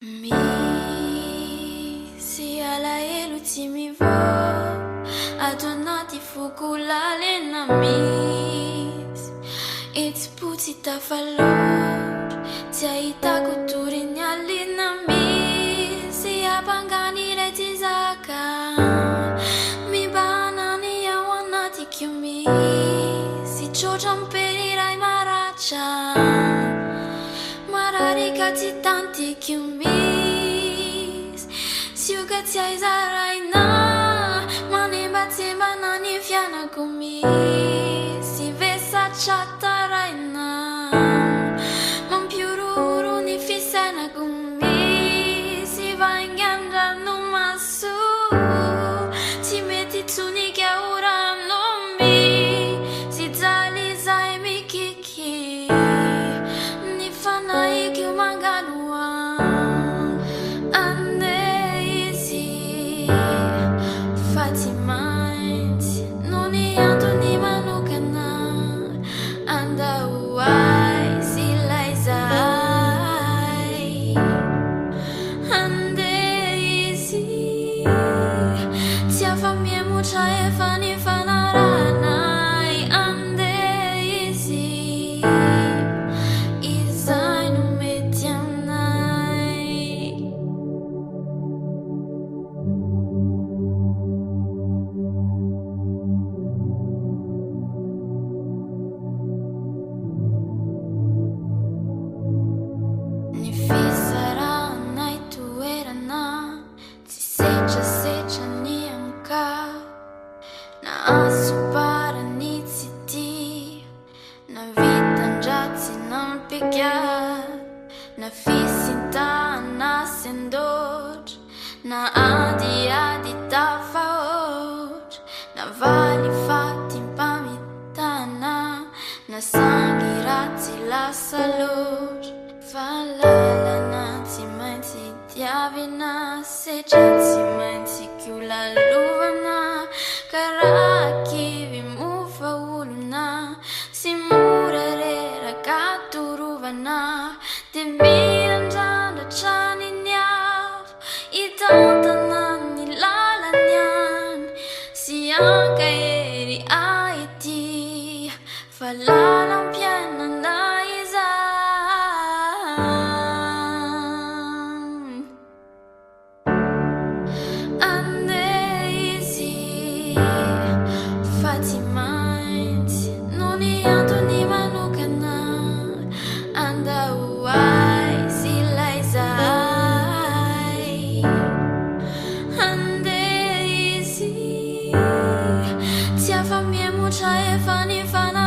Misy alahelo tsy mivoha ato anaty foko lalina misy etsy-potsy tafaloatra tsy ahitako tory ny alina misy apangany ilay tsy zaka mibana ny ao anatikio misy tsotra miperiray maratra mararika tsy tantikio misy sioka tsy aizaraina manembatsembana ny fianako misy vesatra taraina mampiororo ny fisainako misy vaingandrano maso tsy mety tsonika orano misy jaly izay mikiky ny fanaikio manganoa ande izy fa tsy maintsy no ny antony manokana andao aizy ilay zahay ande izy tsy afa-miemotra efa ny fanaranay ande izy izay no mety aminay ny fizaranay toerana tsy setrasetra ny anka na asoparany tsy tia na vitan-dratsy nampika na fisintahana sendotra na adiady tafahotra na valy fatim-pamitana na sangy ratsy lasa loatra fa lalana tsy maintsy diavina setra tsy maintsy kiolalovana karaha kivy mofa olona sy mora reraka torovana de mirandrandra ny niavo itantana ny lalany any sy ankahery aity fa lalam-piainana izany ande izy fa tsy maintsy no ny antony manokana andao aizy ilay zahay ande izy tsy afa-miemotra efa ny fana